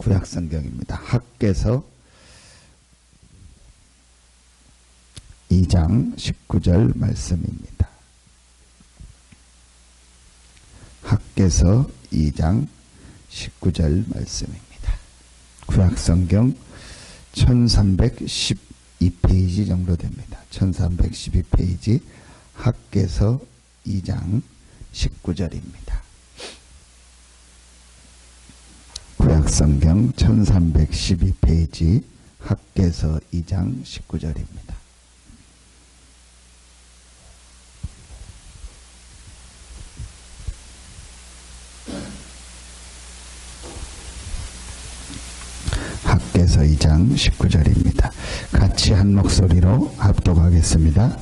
구약성경입니다. 학개서 2장 19절 말씀입니다. 학개서 2장 19절 말씀입니다. 구약성경 1312페이지 정도 됩니다. 1312페이지 학개서 2장 19절입니다. 구약성경 1312페이지 학개서 2장 19절입니다. 학개서 2장 19절입니다. 같이 한 목소리로 합독하겠습니다.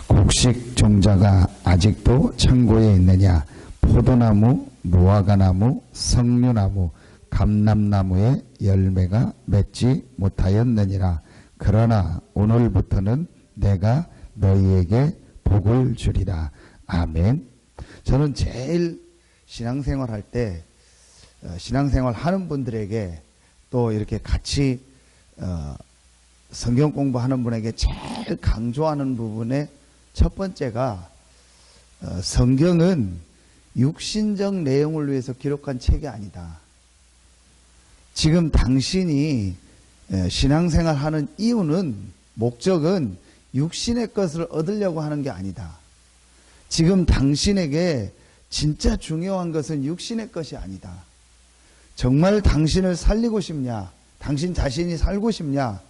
곡식 종자가 아직도 창고에 있느냐? 포도나무, 무화과나무, 석류나무, 감람나무의 열매가 맺지 못하였느니라. 그러나 오늘부터는 내가 너희에게 복을 주리라. 아멘. 저는 제일 신앙생활 할 때 신앙생활 하는 분들에게 또 이렇게 같이 성경 공부하는 분에게 제일 강조하는 부분의 첫 번째가 성경은 육신적 내용을 위해서 기록한 책이 아니다. 지금 당신이 신앙생활 하는 이유는, 목적은 육신의 것을 얻으려고 하는 게 아니다. 지금 당신에게 진짜 중요한 것은 육신의 것이 아니다. 정말 당신을 살리고 싶냐? 당신 자신이 살고 싶냐?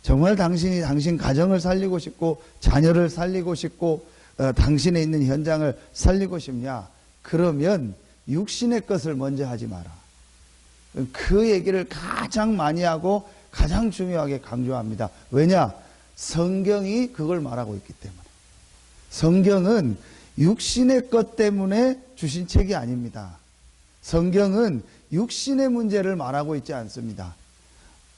정말 당신이 당신 가정을 살리고 싶고 자녀를 살리고 싶고 당신에 있는 현장을 살리고 싶냐? 그러면 육신의 것을 먼저 하지 마라. 그 얘기를 가장 많이 하고 가장 중요하게 강조합니다. 왜냐? 성경이 그걸 말하고 있기 때문에. 성경은 육신의 것 때문에 주신 책이 아닙니다. 성경은 육신의 문제를 말하고 있지 않습니다.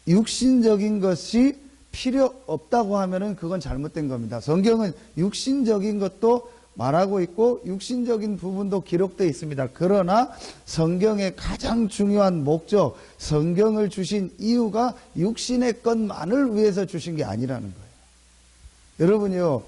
육신적인 것이 필요 없다고 하면은 그건 잘못된 겁니다. 성경은 육신적인 것도 말하고 있고 육신적인 부분도 기록되어 있습니다. 그러나 성경의 가장 중요한 목적, 성경을 주신 이유가 육신의 것만을 위해서 주신 게 아니라는 거예요. 여러분요,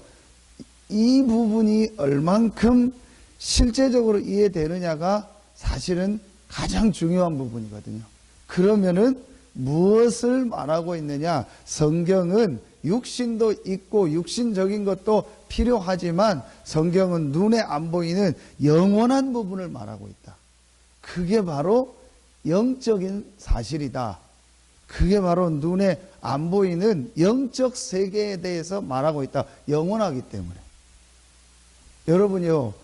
이 부분이 얼만큼 실제적으로 이해되느냐가 사실은 가장 중요한 부분이거든요. 그러면은 무엇을 말하고 있느냐? 성경은 육신도 있고 육신적인 것도 필요하지만 성경은 눈에 안 보이는 영원한 부분을 말하고 있다. 그게 바로 영적인 사실이다. 그게 바로 눈에 안 보이는 영적 세계에 대해서 말하고 있다. 영원하기 때문에. 여러분이요,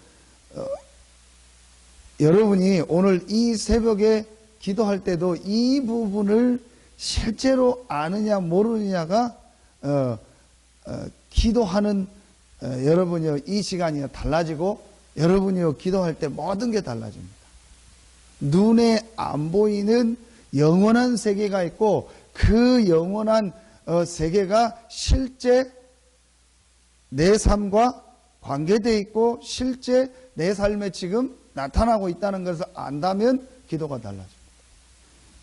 여러분이 오늘 이 새벽에 기도할 때도 이 부분을 실제로 아느냐 모르느냐가 기도하는 여러분이요, 이 시간이 달라지고 여러분이요, 기도할 때 모든 게 달라집니다. 눈에 안 보이는 영원한 세계가 있고 그 영원한 세계가 실제 내 삶과 관계되어 있고 실제 내 삶에 지금 나타나고 있다는 것을 안다면 기도가 달라집니다.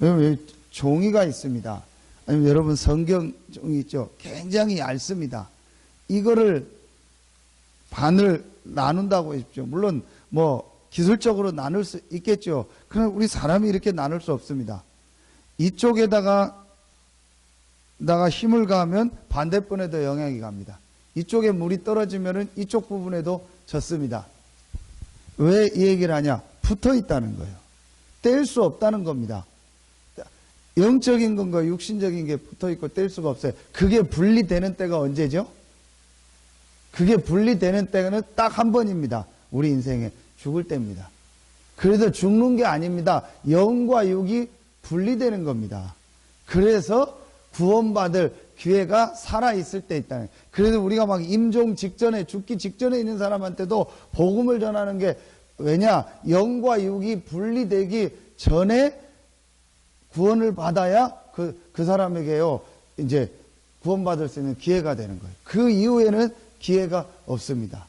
여러분, 종이가 있습니다. 아니면 여러분 성경 종이 있죠. 굉장히 얇습니다. 이거를 반을 나눈다고 하십시오. 물론 뭐 기술적으로 나눌 수 있겠죠. 그러나 우리 사람이 이렇게 나눌 수 없습니다. 이쪽에다가 힘을 가하면 반대편에도 영향이 갑니다. 이쪽에 물이 떨어지면은 이쪽 부분에도 젖습니다. 왜 이 얘기를 하냐? 붙어 있다는 거예요. 뗄 수 없다는 겁니다. 영적인 것과 육신적인 게 붙어 있고 뗄 수가 없어요. 그게 분리되는 때가 언제죠? 그게 분리되는 때는 딱 한 번입니다. 우리 인생에 죽을 때입니다. 그래서 죽는 게 아닙니다. 영과 육이 분리되는 겁니다. 그래서 구원받을 기회가 살아있을 때 있다는 거예요. 그래서 우리가 막 임종 직전에, 죽기 직전에 있는 사람한테도 복음을 전하는 게, 왜냐? 영과 육이 분리되기 전에 구원을 받아야 그 사람에게요, 이제 구원받을 수 있는 기회가 되는 거예요. 그 이후에는 기회가 없습니다.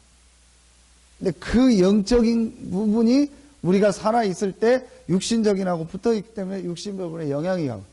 근데 그 영적인 부분이 우리가 살아있을 때 육신적인하고 붙어있기 때문에 육신 부분에 영향이 가고.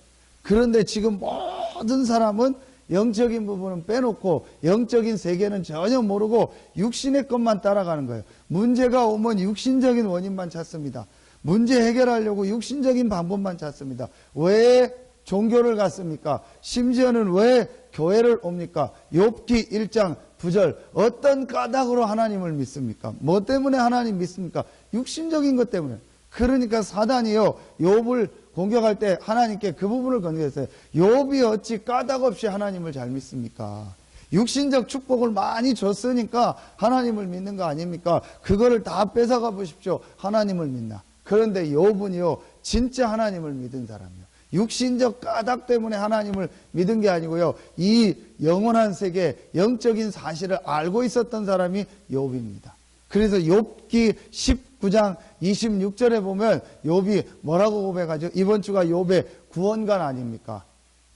그런데 지금 모든 사람은 영적인 부분은 빼놓고 영적인 세계는 전혀 모르고 육신의 것만 따라가는 거예요. 문제가 오면 육신적인 원인만 찾습니다. 문제 해결하려고 육신적인 방법만 찾습니다. 왜 종교를 갖습니까? 심지어는 왜 교회를 옵니까? 욥기 1장 9절 어떤 까닭으로 하나님을 믿습니까? 뭐 때문에 하나님 믿습니까? 육신적인 것 때문에. 그러니까 사단이요 욥을 공격할 때 하나님께 그 부분을 건드렸어요. 욥이 어찌 까닭 없이 하나님을 잘 믿습니까? 육신적 축복을 많이 줬으니까 하나님을 믿는 거 아닙니까? 그거를 다 뺏어가 보십시오. 하나님을 믿나? 그런데 욥은요 진짜 하나님을 믿은 사람이요. 육신적 까닭 때문에 하나님을 믿은 게 아니고요. 이 영원한 세계, 영적인 사실을 알고 있었던 사람이 욥입니다. 그래서 욥기 19장 26절에 보면 욥이 뭐라고 고백하죠? 이번 주가 욥의 구원관 아닙니까?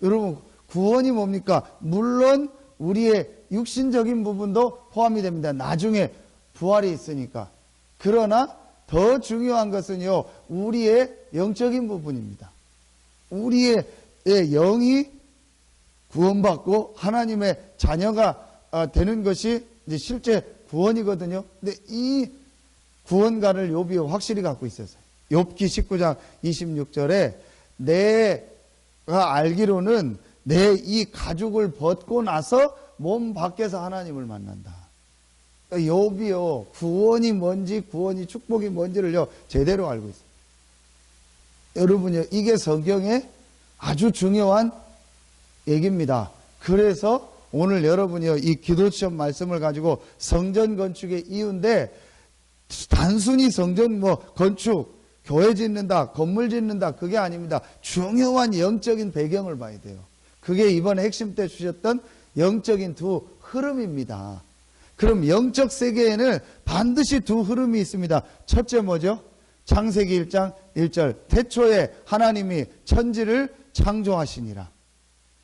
여러분 구원이 뭡니까? 물론 우리의 육신적인 부분도 포함이 됩니다. 나중에 부활이 있으니까. 그러나 더 중요한 것은요 우리의 영적인 부분입니다. 우리의 영이 구원받고 하나님의 자녀가 되는 것이 이제 실제 구원이거든요. 근데 이 구원관을 욥이 확실히 갖고 있었어요. 욥기 19장 26절에 내가 알기로는 내 이 가죽을 벗고 나서 몸 밖에서 하나님을 만난다. 욥이요 구원이 뭔지 구원이 축복이 뭔지를요 제대로 알고 있어요. 여러분요 이게 성경의 아주 중요한 얘기입니다. 그래서 오늘 여러분이요 이 기도시험 말씀을 가지고 성전 건축의 이유인데 단순히 성전 건축 교회 짓는다 건물 짓는다 그게 아닙니다. 중요한 영적인 배경을 봐야 돼요. 그게 이번에 핵심 때 주셨던 영적인 두 흐름입니다. 그럼 영적 세계에는 반드시 두 흐름이 있습니다. 첫째 뭐죠? 창세기 1장 1절 태초에 하나님이 천지를 창조하시니라.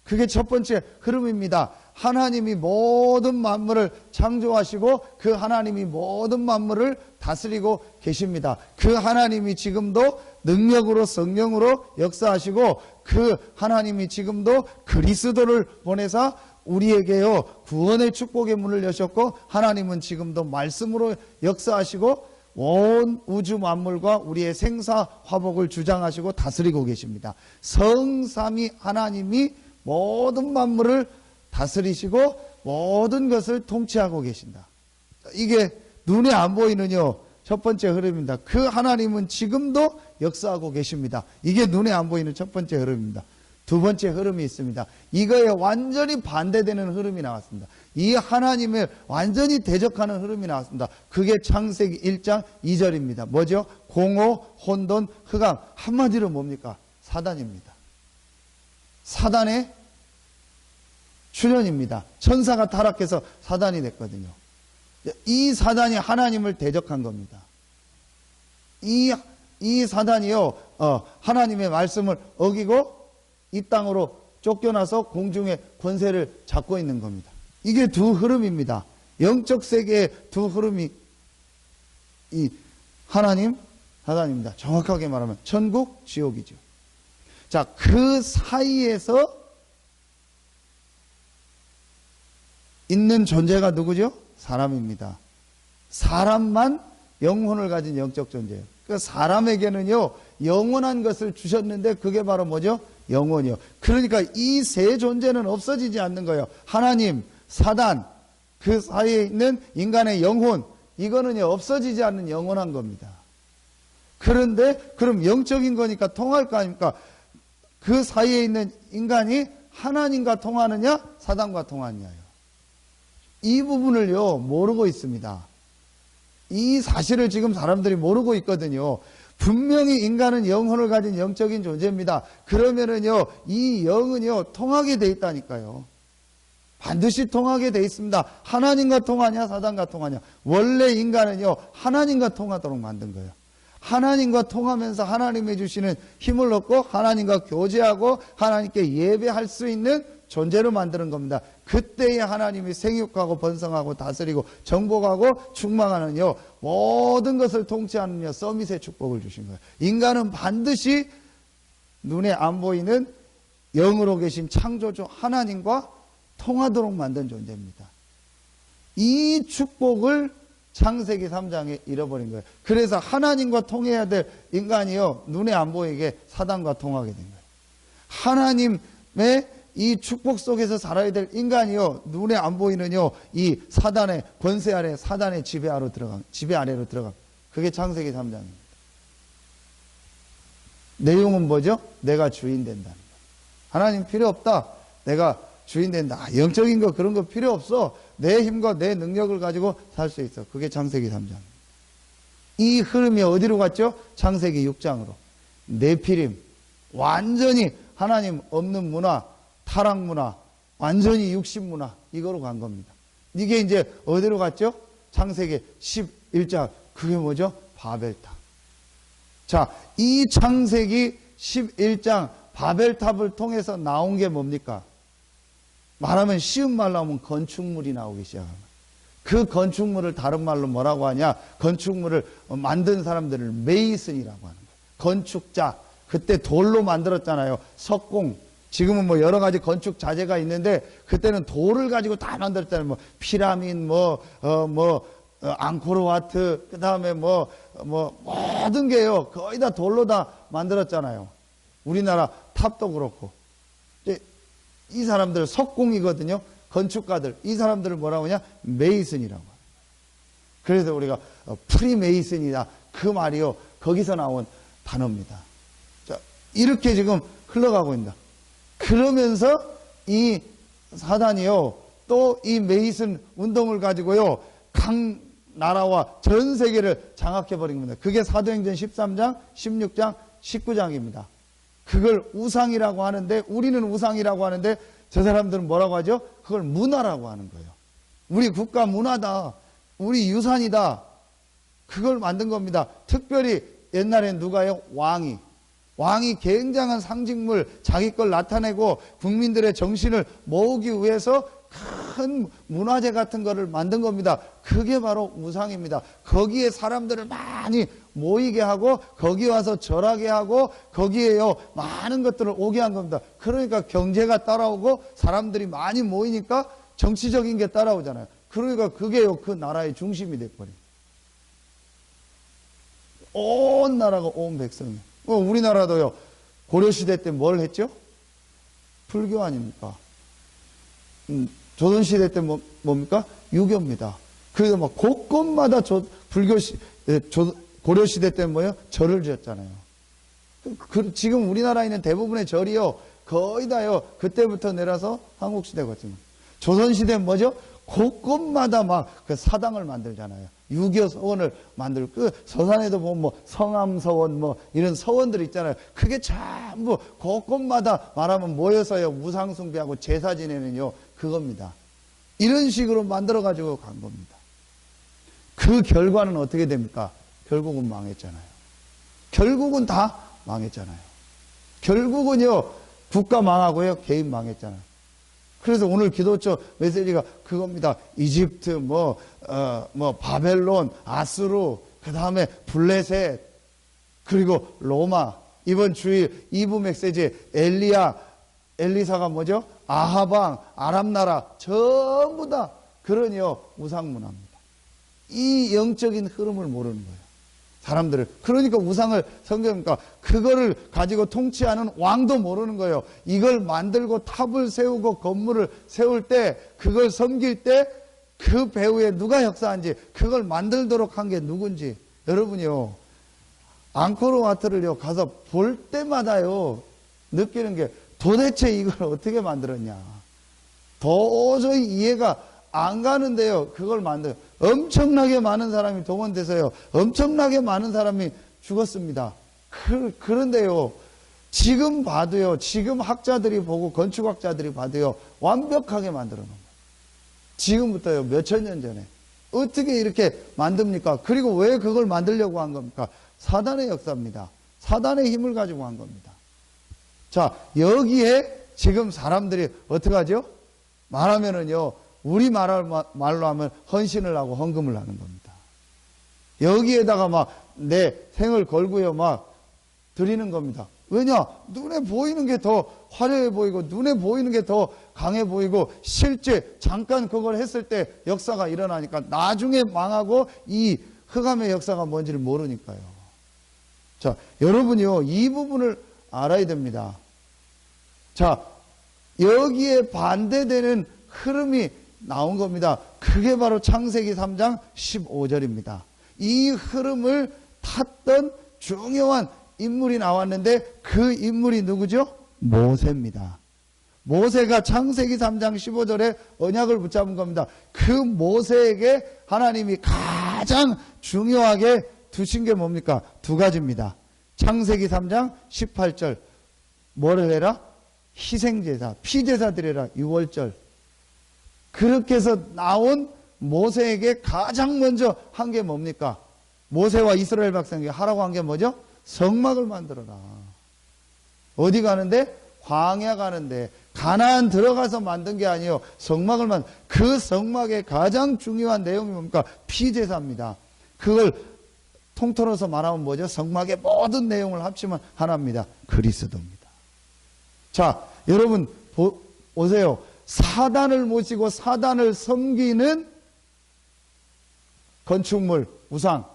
그게 첫 번째 흐름입니다. 하나님이 모든 만물을 창조하시고 그 하나님이 모든 만물을 다스리고 계십니다. 그 하나님이 지금도 능력으로 성령으로 역사하시고 그 하나님이 지금도 그리스도를 보내사 우리에게요 구원의 축복의 문을 여셨고 하나님은 지금도 말씀으로 역사하시고 온 우주 만물과 우리의 생사 화복을 주장하시고 다스리고 계십니다. 성삼위 하나님이 모든 만물을 다스리시고 모든 것을 통치하고 계신다. 이게 눈에 안 보이는요 첫 번째 흐름입니다. 그 하나님은 지금도 역사하고 계십니다. 이게 눈에 안 보이는 첫 번째 흐름입니다. 두 번째 흐름이 있습니다. 이거에 완전히 반대되는 흐름이 나왔습니다. 이 하나님을 완전히 대적하는 흐름이 나왔습니다. 그게 창세기 1장 2절입니다. 뭐죠? 공허, 혼돈, 흑암. 한마디로 뭡니까? 사단입니다. 사단의 출현입니다. 천사가 타락해서 사단이 됐거든요. 이 사단이 하나님을 대적한 겁니다. 이 사단이요, 하나님의 말씀을 어기고 이 땅으로 쫓겨나서 공중의 권세를 잡고 있는 겁니다. 이게 두 흐름입니다. 영적 세계의 두 흐름이 이 하나님, 사단입니다. 정확하게 말하면 천국, 지옥이죠. 자, 그 사이에서 있는 존재가 누구죠? 사람입니다. 사람만 영혼을 가진 영적 존재예요. 그러니까 사람에게는요 영원한 것을 주셨는데 그게 바로 뭐죠? 영혼이요. 그러니까 이 세 존재는 없어지지 않는 거예요. 하나님, 사단, 그 사이에 있는 인간의 영혼, 이거는요 없어지지 않는 영원한 겁니다. 그런데 그럼 영적인 거니까 통할 거 아닙니까? 그 사이에 있는 인간이 하나님과 통하느냐 사단과 통하느냐요. 이 부분을요 모르고 있습니다. 이 사실을 지금 사람들이 모르고 있거든요. 분명히 인간은 영혼을 가진 영적인 존재입니다. 그러면은요 이 영은요 통하게 돼 있다니까요. 반드시 통하게 돼 있습니다. 하나님과 통하냐 사단과 통하냐. 원래 인간은요 하나님과 통하도록 만든 거예요. 하나님과 통하면서 하나님이 주시는 힘을 얻고 하나님과 교제하고 하나님께 예배할 수 있는 존재로 만드는 겁니다. 그때에 하나님이 생육하고 번성하고 다스리고 정복하고 충만하는요 모든 것을 통치하는 서밋의 축복을 주신 거예요. 인간은 반드시 눈에 안 보이는 영으로 계신 창조주 하나님과 통하도록 만든 존재입니다. 이 축복을 창세기 3장에 잃어버린 거예요. 그래서 하나님과 통해야 될 인간이요 눈에 안 보이게 사단과 통하게 된 거예요. 하나님의 이 축복 속에서 살아야 될 인간이요 눈에 안 보이는요 이 사단의 권세 아래 사단의 지배 아래로 들어가. 그게 창세기 3장입니다. 내용은 뭐죠? 내가 주인 된다는 거예요. 하나님 필요 없다. 내가 주인 된다. 영적인 거 그런 거 필요 없어. 내 힘과 내 능력을 가지고 살 수 있어. 그게 창세기 3장. 이 흐름이 어디로 갔죠? 창세기 6장으로. 네피림. 완전히 하나님 없는 문화, 타락 문화, 완전히 육신 문화, 이거로 간 겁니다. 이게 이제 어디로 갔죠? 창세기 11장. 그게 뭐죠? 바벨탑. 자, 이 창세기 11장 바벨탑을 통해서 나온 게 뭡니까? 말하면 쉬운 말로 하면 건축물이 나오기 시작합니다. 그 건축물을 다른 말로 뭐라고 하냐? 건축물을 만든 사람들을 메이슨이라고 하는 거예요. 건축자. 그때 돌로 만들었잖아요. 석공. 지금은 뭐 여러 가지 건축 자재가 있는데 그때는 돌을 가지고 다 만들었잖아요. 뭐 피라미드, 앙코르와트, 그 다음에 모든 게요. 거의 다 돌로 다 만들었잖아요. 우리나라 탑도 그렇고. 이 사람들 석공이거든요. 건축가들. 이 사람들을 뭐라고 하냐? 메이슨이라고 합니다. 그래서 우리가 프리메이슨이다. 그 말이요. 거기서 나온 단어입니다. 자, 이렇게 지금 흘러가고 있다. 그러면서 이 사단이요. 또 이 메이슨 운동을 가지고요. 각 나라와 전 세계를 장악해버린 겁니다. 그게 사도행전 13장, 16장, 19장입니다. 그걸 우상이라고 하는데 우리는 우상이라고 하는데 저 사람들은 뭐라고 하죠? 그걸 문화라고 하는 거예요. 우리 국가 문화다. 우리 유산이다. 그걸 만든 겁니다. 특별히 옛날엔 누가요? 왕이. 왕이 굉장한 상징물 자기 걸 나타내고 국민들의 정신을 모으기 위해서 큰 문화재 같은 거를 만든 겁니다. 그게 바로 우상입니다. 거기에 사람들을 많이 모이게 하고 거기 와서 절하게 하고 거기에요 많은 것들을 오게 한 겁니다. 그러니까 경제가 따라오고 사람들이 많이 모이니까 정치적인 게 따라오잖아요. 그러니까 그게요 그 나라의 중심이 돼버려요. 온 나라가 온 백성이. 우리나라도요 고려시대 때 뭘 했죠? 불교 아닙니까? 조선시대 때 뭡니까? 유교입니다. 그래서 막 곳곳마다 고려시대 때 뭐예요? 절을 지었잖아요. 지금 우리나라에 있는 대부분의 절이요, 거의 다요, 그때부터 내려서 한국시대 거지만. 조선시대는 뭐죠? 곳곳마다 막 그 사당을 만들잖아요. 유교 서원을 만들고, 그 서산에도 보면 뭐 성암서원 뭐 이런 서원들 있잖아요. 그게 전부 곳곳마다 말하면 모여서요, 무상숭배하고 제사 지내는요, 그겁니다. 이런 식으로 만들어가지고 간 겁니다. 그 결과는 어떻게 됩니까? 결국은 망했잖아요. 결국은 다 망했잖아요. 결국은요, 국가 망하고요, 개인 망했잖아요. 그래서 오늘 기도처 메시지가 그겁니다. 이집트, 바벨론, 아수르, 그 다음에 블레셋, 그리고 로마. 이번 주일 2부 메시지 엘리사가 뭐죠? 아하방, 아랍나라, 전부 다 그러니요, 우상문화입니다. 이 영적인 흐름을 모르는 거예요. 사람들을. 그러니까 우상을 섬기니까 그거를 가지고 통치하는 왕도 모르는 거예요. 이걸 만들고 탑을 세우고 건물을 세울 때 그걸 섬길 때 그 배후에 누가 역사한지 그걸 만들도록 한 게 누군지 여러분이요. 앙코르와트를요 가서 볼 때마다요 느끼는 게 도대체 이걸 어떻게 만들었냐. 도저히 이해가 안 가는데요. 그걸 만들어요. 엄청나게 많은 사람이 동원돼서요. 엄청나게 많은 사람이 죽었습니다. 그런데요. 지금 봐도요. 지금 학자들이 보고 건축학자들이 봐도요. 완벽하게 만들어 놓은 거예요. 지금부터요. 몇천 년 전에. 어떻게 이렇게 만듭니까? 그리고 왜 그걸 만들려고 한 겁니까? 사단의 역사입니다. 사단의 힘을 가지고 한 겁니다. 자, 여기에 지금 사람들이 어떻게 하죠? 말하면은요, 우리 말로 하면 헌신을 하고 헌금을 하는 겁니다. 여기에다가 막 내 생을 걸고요, 막 드리는 겁니다. 왜냐? 눈에 보이는 게 더 화려해 보이고, 눈에 보이는 게 더 강해 보이고, 실제 잠깐 그걸 했을 때 역사가 일어나니까 나중에 망하고 이 흑암의 역사가 뭔지를 모르니까요. 자, 여러분이요, 이 부분을 알아야 됩니다. 자, 여기에 반대되는 흐름이 나온 겁니다. 그게 바로 창세기 3장 15절입니다. 이 흐름을 탔던 중요한 인물이 나왔는데 그 인물이 누구죠? 모세입니다. 모세가 창세기 3장 15절에 언약을 붙잡은 겁니다. 그 모세에게 하나님이 가장 중요하게 두신 게 뭡니까? 두 가지입니다. 창세기 3장 18절 뭐를 해라? 희생제사, 피제사 드려라. 6월절. 그렇게 해서 나온 모세에게 가장 먼저 한 게 뭡니까? 모세와 이스라엘 백성에게 하라고 한 게 뭐죠? 성막을 만들어라. 어디 가는데? 광야 가는데. 가나안 들어가서 만든 게 아니에요. 성막을 그 성막의 가장 중요한 내용이 뭡니까? 피제사입니다. 그걸 통틀어서 말하면 뭐죠? 성막의 모든 내용을 합치면 하나입니다. 그리스도입니다. 자, 여러분 보세요. 사단을 모시고 사단을 섬기는 건축물, 우상.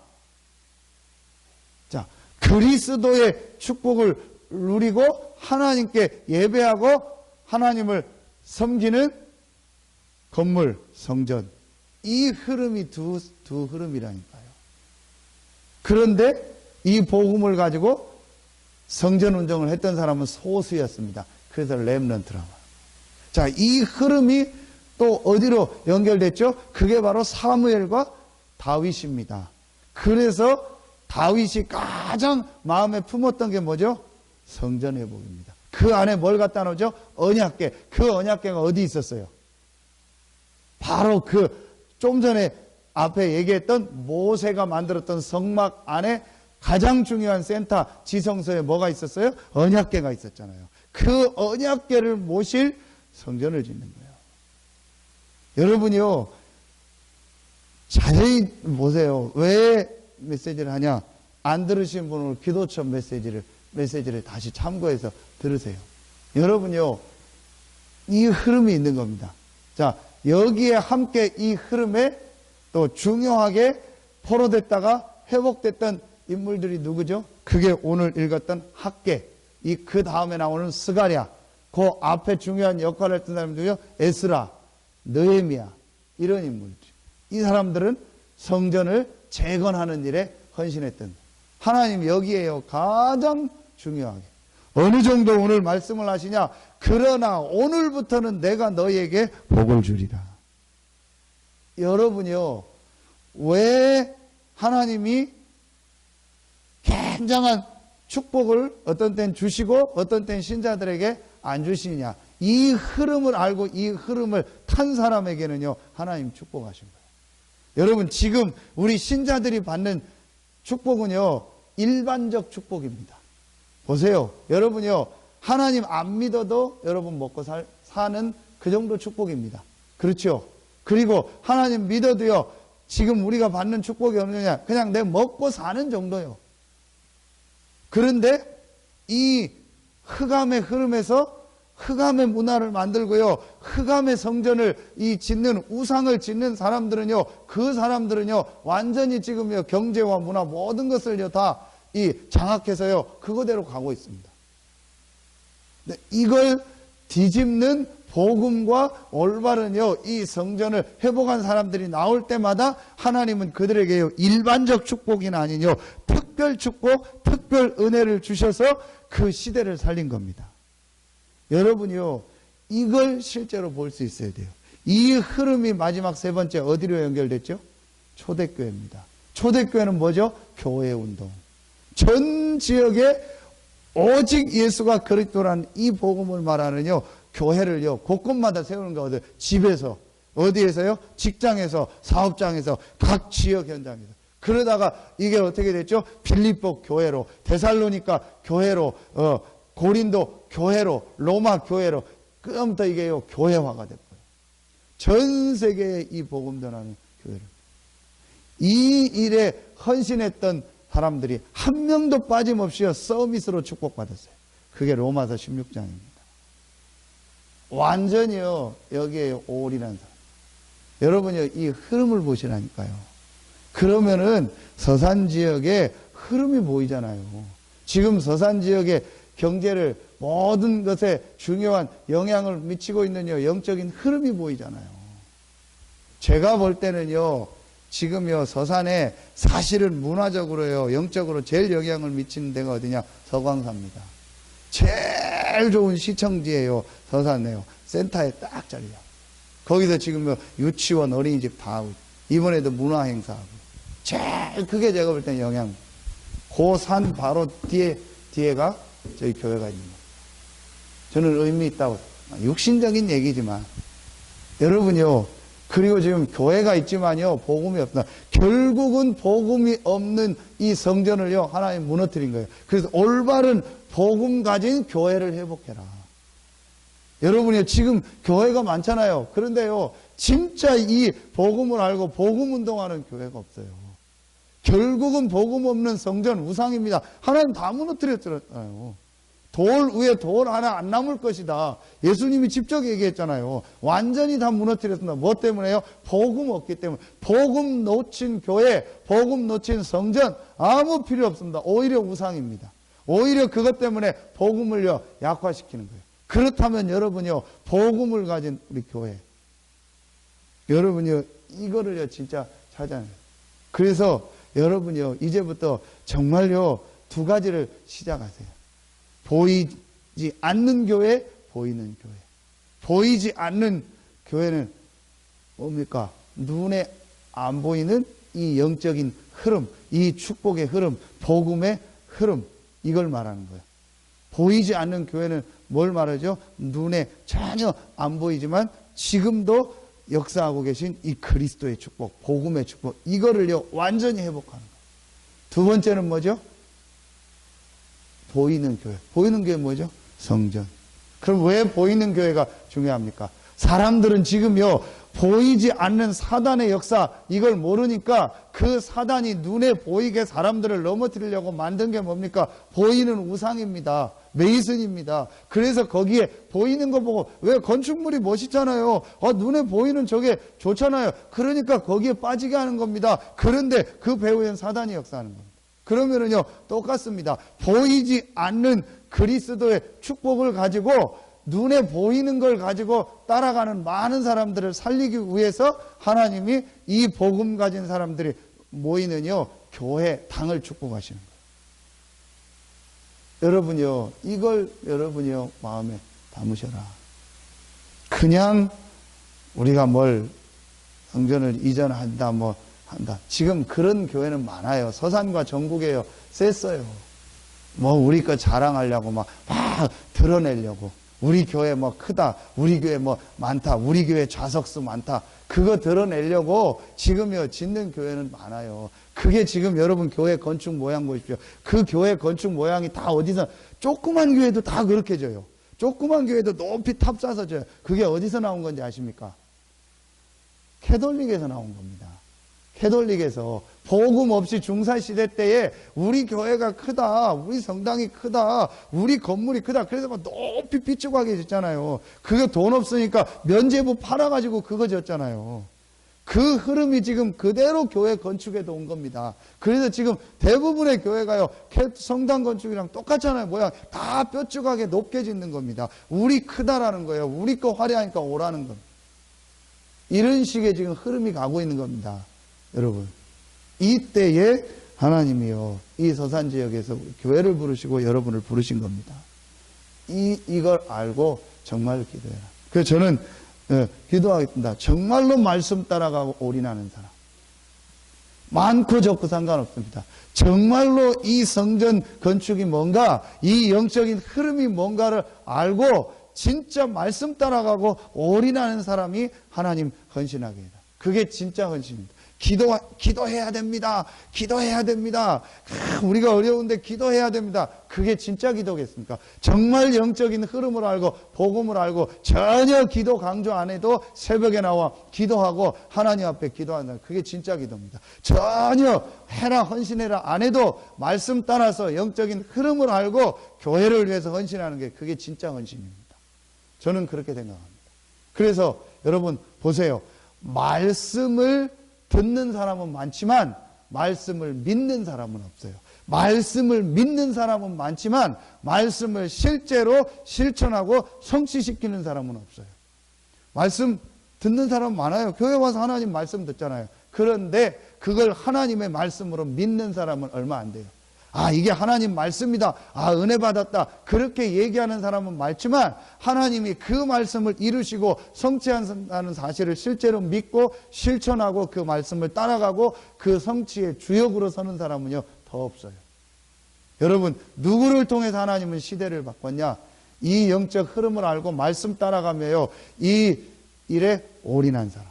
자, 그리스도의 축복을 누리고 하나님께 예배하고 하나님을 섬기는 건물, 성전. 이 흐름이 두 흐름이라니까요. 그런데 이 복음을 가지고 성전 운정을 했던 사람은 소수였습니다. 그래서 렘넌트라고. 자, 이 흐름이 또 어디로 연결됐죠? 그게 바로 사무엘과 다윗입니다. 그래서 다윗이 가장 마음에 품었던 게 뭐죠? 성전 회복입니다. 그 안에 뭘 갖다 놓죠? 언약궤. 그 언약궤가 어디 있었어요? 바로 그 좀 전에 앞에 얘기했던 모세가 만들었던 성막 안에 가장 중요한 센터 지성소에 뭐가 있었어요? 언약궤가 있었잖아요. 그 언약궤를 모실 성전을 짓는 거예요. 여러분이요, 자세히 보세요. 왜 메시지를 하냐? 안 들으신 분은 기도처 메시지를 다시 참고해서 들으세요. 여러분요, 이 흐름이 있는 겁니다. 자, 여기에 함께 이 흐름에 또 중요하게 포로됐다가 회복됐던 인물들이 누구죠? 그게 오늘 읽었던 학계, 그 다음에 나오는 스가랴, 그 앞에 중요한 역할을 했던 사람들이요, 에스라, 느헤미야, 이런 인물들. 이 사람들은 성전을 재건하는 일에 헌신했던, 하나님 여기에요, 가장 중요하게. 어느 정도 오늘 말씀을 하시냐? 그러나 오늘부터는 내가 너희에게 복을 주리라. 여러분이요, 왜 하나님이 굉장한 축복을 어떤 땐 주시고 어떤 땐 신자들에게 안 주시냐? 이 흐름을 알고 이 흐름을 탄 사람에게는요, 하나님 축복하신 거예요. 여러분, 지금 우리 신자들이 받는 축복은요, 일반적 축복입니다. 보세요. 여러분요, 하나님 안 믿어도 여러분 먹고 사는 그 정도 축복입니다. 그렇죠? 그리고 하나님 믿어도요, 지금 우리가 받는 축복이 어느 정도냐? 그냥 내 먹고 사는 정도요. 그런데 이 흑암의 흐름에서 흑암의 문화를 만들고요, 흑암의 성전을 짓는 우상을 짓는 사람들은요, 그 사람들은요, 완전히 지금요, 경제와 문화 모든 것을요, 다 장악해서요, 그거대로 가고 있습니다. 이걸 뒤집는 복음과 올바른요, 이 성전을 회복한 사람들이 나올 때마다 하나님은 그들에게요, 일반적 축복이 아니요, 특별 축복, 특별 은혜를 주셔서 그 시대를 살린 겁니다. 여러분이요, 이걸 실제로 볼 수 있어야 돼요. 이 흐름이 마지막 세 번째 어디로 연결됐죠? 초대교회입니다. 초대교회는 뭐죠? 교회운동. 전 지역에 오직 예수가 그리스도라는 이 복음을 말하는요, 교회를요, 곳곳마다 세우는 거, 집에서, 어디에서요? 직장에서, 사업장에서, 각 지역 현장에서. 그러다가 이게 어떻게 됐죠? 빌립보 교회로, 데살로니가 교회로, 고린도 교회로, 로마 교회로, 그다음부터 이게요, 교회화가 됐고요. 전 세계에 이 복음 전하는 교회를. 이 일에 헌신했던 사람들이 한 명도 빠짐없이요, 서밋으로 축복받았어요. 그게 로마서 16장입니다. 완전히요, 여기에 올인한 사람. 여러분이 이 흐름을 보시라니까요. 그러면은 서산 지역에 흐름이 보이잖아요. 지금 서산 지역의 경제를 모든 것에 중요한 영향을 미치고 있는 영적인 흐름이 보이잖아요. 제가 볼 때는요, 지금요, 서산에 사실은 문화적으로요, 영적으로 제일 영향을 미치는 데가 어디냐? 서광사입니다. 제일 좋은 시청지예요, 서산에요. 센터에 딱 자리야. 거기서 지금 유치원, 어린이집 다 하고, 이번에도 문화행사하고. 제일 크게 제가 볼 때는 영향. 그 산 바로 뒤에가 저희 교회가 있는 거예요. 저는 의미 있다고. 육신적인 얘기지만. 여러분요, 그리고 지금 교회가 있지만요, 복음이 없다. 결국은 복음이 없는 이 성전을요, 하나님 무너뜨린 거예요. 그래서 올바른 복음 가진 교회를 회복해라. 여러분이 지금 교회가 많잖아요. 그런데요, 진짜 이 복음을 알고 복음 운동하는 교회가 없어요. 결국은 복음 없는 성전 우상입니다. 하나님 다 무너뜨렸잖아요. 돌 위에 돌 하나 안 남을 것이다. 예수님이 직접 얘기했잖아요. 완전히 다 무너뜨렸습니다. 뭐 때문에요? 복음 없기 때문에. 복음 놓친 교회, 복음 놓친 성전 아무 필요 없습니다. 오히려 우상입니다. 오히려 그것 때문에 복음을요, 약화시키는 거예요. 그렇다면 여러분요, 복음을 가진 우리 교회, 여러분요, 이거를요, 진짜 찾아야 해요. 그래서 여러분요, 이제부터 정말요, 두 가지를 시작하세요. 보이지 않는 교회, 보이는 교회. 보이지 않는 교회는 뭡니까? 눈에 안 보이는 이 영적인 흐름, 이 축복의 흐름, 복음의 흐름, 이걸 말하는 거예요. 보이지 않는 교회는 뭘 말하죠? 눈에 전혀 안 보이지만 지금도 역사하고 계신 이 그리스도의 축복, 복음의 축복, 이거를요, 완전히 회복하는 거예요. 두 번째는 뭐죠? 보이는 교회. 보이는 교회 뭐죠? 성전. 그럼 왜 보이는 교회가 중요합니까? 사람들은 지금요, 보이지 않는 사단의 역사, 이걸 모르니까 그 사단이 눈에 보이게 사람들을 넘어뜨리려고 만든 게 뭡니까? 보이는 우상입니다. 메이슨입니다. 그래서 거기에 보이는 거 보고, 왜 건축물이 멋있잖아요. 눈에 보이는 저게 좋잖아요. 그러니까 거기에 빠지게 하는 겁니다. 그런데 그 배후엔 사단이 역사하는 겁니다. 그러면은요, 똑같습니다. 보이지 않는 그리스도의 축복을 가지고 눈에 보이는 걸 가지고 따라가는 많은 사람들을 살리기 위해서 하나님이 이 복음 가진 사람들이 모이는요, 교회, 당을 축복하시는 거예요. 여러분요, 이걸 여러분이요, 마음에 담으셔라. 그냥 우리가 뭘 성전을 이전한다, 뭐 한다. 지금 그런 교회는 많아요. 서산과 전국에요, 셌어요. 뭐 우리 거 자랑하려고 막 드러내려고. 우리 교회 뭐 크다, 우리 교회 뭐 많다, 우리 교회 좌석수 많다, 그거 드러내려고 지금요, 짓는 교회는 많아요. 그게 지금 여러분 교회 건축 모양 보십시오. 그 교회 건축 모양이 다 어디서, 조그만 교회도 다 그렇게 져요. 조그만 교회도 높이 탑 쌓아서 져요. 그게 어디서 나온 건지 아십니까? 캐톨릭에서 나온 겁니다. 캐톨릭에서 복음 없이 중사시대 때에 우리 교회가 크다, 우리 성당이 크다, 우리 건물이 크다, 그래서 막 높이 삐죽하게 짓잖아요. 그거 돈 없으니까 면제부 팔아가지고 그거 졌잖아요. 그 흐름이 지금 그대로 교회 건축에도 온 겁니다. 그래서 지금 대부분의 교회가요, 성당 건축이랑 똑같잖아요. 모양 다 뾰족하게 높게 짓는 겁니다. 우리 크다라는 거예요. 우리 거 화려하니까 오라는 겁니다. 이런 식의 지금 흐름이 가고 있는 겁니다. 여러분, 이때에 하나님이요, 이 서산 지역에서 교회를 부르시고 여러분을 부르신 겁니다. 이걸 알고 정말 기도해라. 그래서 저는 기도하겠습니다. 정말로 말씀 따라가고 올인하는 사람. 많고 적고 상관없습니다. 정말로 이 성전 건축이 뭔가, 이 영적인 흐름이 뭔가를 알고 진짜 말씀 따라가고 올인하는 사람이 하나님 헌신하게 해라. 그게 진짜 헌신입니다. 기도해야 됩니다. 기도해야 됩니다. 우리가 어려운데 기도해야 됩니다. 그게 진짜 기도겠습니까? 정말 영적인 흐름을 알고 복음을 알고 전혀 기도 강조 안 해도 새벽에 나와 기도하고 하나님 앞에 기도한다. 그게 진짜 기도입니다. 전혀 해라 헌신해라 안 해도 말씀 따라서 영적인 흐름을 알고 교회를 위해서 헌신하는 게 그게 진짜 헌신입니다. 저는 그렇게 생각합니다. 그래서 여러분 보세요. 말씀을 듣는 사람은 많지만 말씀을 믿는 사람은 없어요. 말씀을 믿는 사람은 많지만 말씀을 실제로 실천하고 성취시키는 사람은 없어요. 말씀 듣는 사람 많아요. 교회 와서 하나님 말씀 듣잖아요. 그런데 그걸 하나님의 말씀으로 믿는 사람은 얼마 안 돼요. 아, 이게 하나님 말씀이다. 아, 은혜 받았다. 그렇게 얘기하는 사람은 많지만 하나님이 그 말씀을 이루시고 성취한다는 사실을 실제로 믿고 실천하고 그 말씀을 따라가고 그 성취의 주역으로 서는 사람은요, 더 없어요. 여러분, 누구를 통해서 하나님은 시대를 바꿨냐? 이 영적 흐름을 알고 말씀 따라가며요, 이 일에 올인한 사람.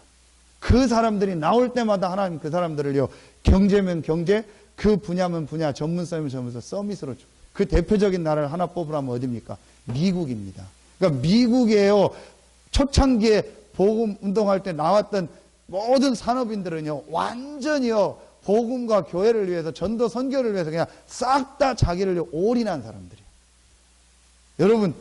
그 사람들이 나올 때마다 하나님 그 사람들을요, 경제면 경제, 그 분야면 분야, 전문성이면 전문성, 서밋으로 줘. 그 대표적인 나라를 하나 뽑으라면 어디입니까? 미국입니다. 그러니까 미국이에요. 초창기에 복음 운동할 때 나왔던 모든 산업인들은요, 완전히요, 복음과 교회를 위해서, 전도 선교를 위해서 그냥 싹 다 자기를 올인한 사람들이에요. 여러분,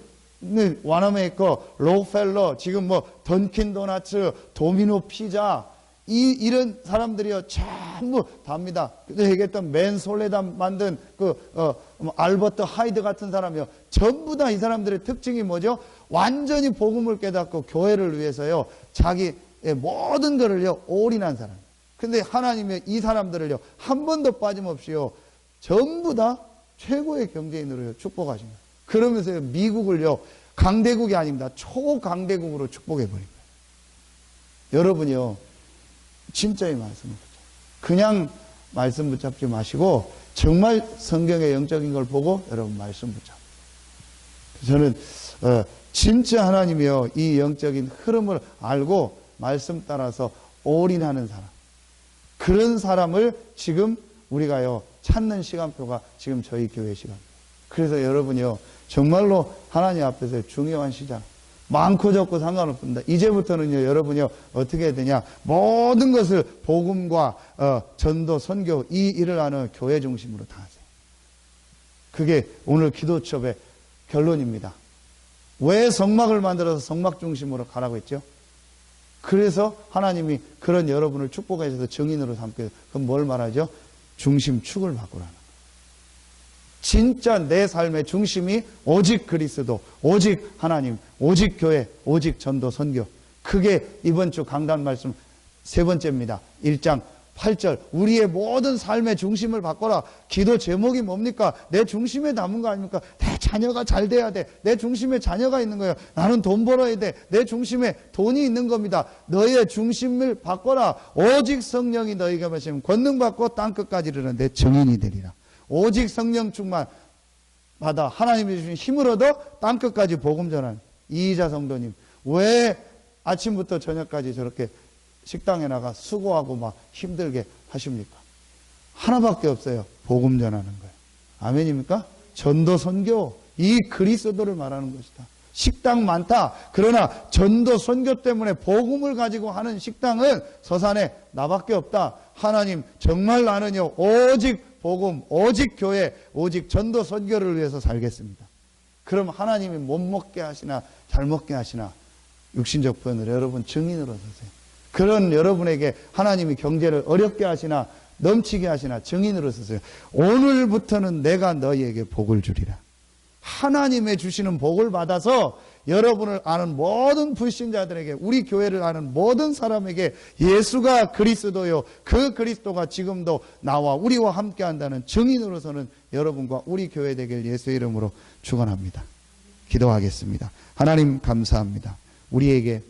와너메이커, 록펠러, 지금 뭐 던킨 도너츠, 도미노 피자, 이런 사람들이요, 전부 답니다. 그때 얘기했던 맨 솔레담 만든 알버트 하이드 같은 사람이요, 전부 다 이 사람들의 특징이 뭐죠? 완전히 복음을 깨닫고 교회를 위해서요, 자기의 모든 것을요, 올인한 사람. 근데 하나님이 이 사람들을요, 한 번도 빠짐없이요, 전부 다 최고의 경제인으로요, 축복하신 거예요. 그러면서요, 미국을요, 강대국이 아닙니다. 초강대국으로 축복해 버린 거예요. 여러분이요, 진짜의 말씀을 붙잡고, 그냥 말씀 붙잡지 마시고 정말 성경의 영적인 걸 보고 여러분 말씀 붙잡고. 저는 진짜 하나님이요, 이 영적인 흐름을 알고 말씀 따라서 올인하는 사람, 그런 사람을 지금 우리가요 찾는 시간표가 지금 저희 교회 시간입니다. 그래서 여러분이요, 정말로 하나님 앞에서 중요한 시장, 많고 적고 상관없습니다. 이제부터는요, 여러분이요, 어떻게 해야 되냐? 모든 것을 복음과 전도, 선교, 이 일을 하는 교회 중심으로 다 하세요. 그게 오늘 기도첩의 결론입니다. 왜 성막을 만들어서 성막 중심으로 가라고 했죠? 그래서 하나님이 그런 여러분을 축복하셔서 증인으로 삼게, 그럼 뭘 말하죠? 중심축을 바꾸라는 거예요. 진짜 내 삶의 중심이 오직 그리스도, 오직 하나님, 오직 교회, 오직 전도, 선교. 그게 이번 주 강단 말씀 세 번째입니다. 1장 8절. 우리의 모든 삶의 중심을 바꿔라. 기도 제목이 뭡니까? 내 중심에 담은 거 아닙니까? 내 자녀가 잘 돼야 돼. 내 중심에 자녀가 있는 거예요. 나는 돈 벌어야 돼. 내 중심에 돈이 있는 겁니다. 너의 중심을 바꿔라. 오직 성령이 너희가 마시면 권능 받고 땅끝까지 이르는 내 증인이 되리라. 오직 성령 충만 받아 하나님이 주신 힘을 얻어 땅끝까지 복음 전하는 이희자 성도님, 왜 아침부터 저녁까지 저렇게 식당에 나가 수고하고 막 힘들게 하십니까? 하나밖에 없어요. 복음 전하는 거예요. 아멘입니까? 전도 선교, 이 그리스도를 말하는 것이다. 식당 많다. 그러나 전도 선교 때문에 복음을 가지고 하는 식당은 서산에 나밖에 없다. 하나님, 정말 나는요, 오직 복음, 오직 교회, 오직 전도 선교를 위해서 살겠습니다. 그럼 하나님이 못 먹게 하시나 잘 먹게 하시나, 육신적 표현으로 여러분 증인으로 서세요. 그런 여러분에게 하나님이 경제를 어렵게 하시나 넘치게 하시나 증인으로 서세요. 오늘부터는 내가 너희에게 복을 주리라. 하나님의 주시는 복을 받아서 여러분을 아는 모든 불신자들에게, 우리 교회를 아는 모든 사람에게 예수가 그리스도요, 그 그리스도가 지금도 나와 우리와 함께 한다는 증인으로서는 여러분과 우리 교회 되길 예수의 이름으로 축원합니다. 기도하겠습니다. 하나님 감사합니다. 우리에게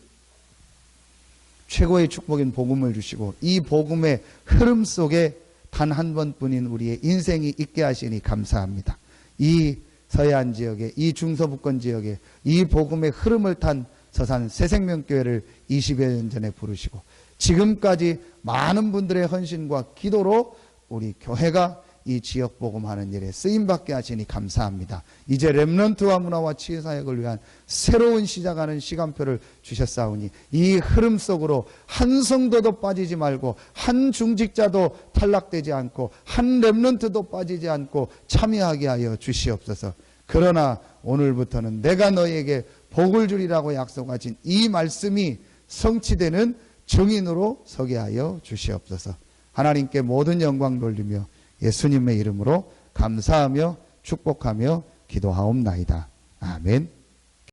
최고의 축복인 복음을 주시고 이 복음의 흐름 속에 단 한 번뿐인 우리의 인생이 있게 하시니 감사합니다. 이 서해안 지역에, 이 중서부권 지역에 이 복음의 흐름을 탄 서산 새생명교회를 20여 년 전에 부르시고 지금까지 많은 분들의 헌신과 기도로 우리 교회가 이 지역 복음하는 일에 쓰임받게 하시니 감사합니다. 이제 렘넌트와 문화와 치유사역을 위한 새로운 시작하는 시간표를 주셨사오니 이 흐름 속으로 한 성도도 빠지지 말고 한 중직자도 탈락되지 않고 한 렘넌트도 빠지지 않고 참여하게 하여 주시옵소서. 그러나 오늘부터는 내가 너희에게 복을 주리라고 약속하신 이 말씀이 성취되는 증인으로 서게 하여 주시옵소서. 하나님께 모든 영광 돌리며 예수님의 이름으로 감사하며 축복하며 기도하옵나이다. 아멘.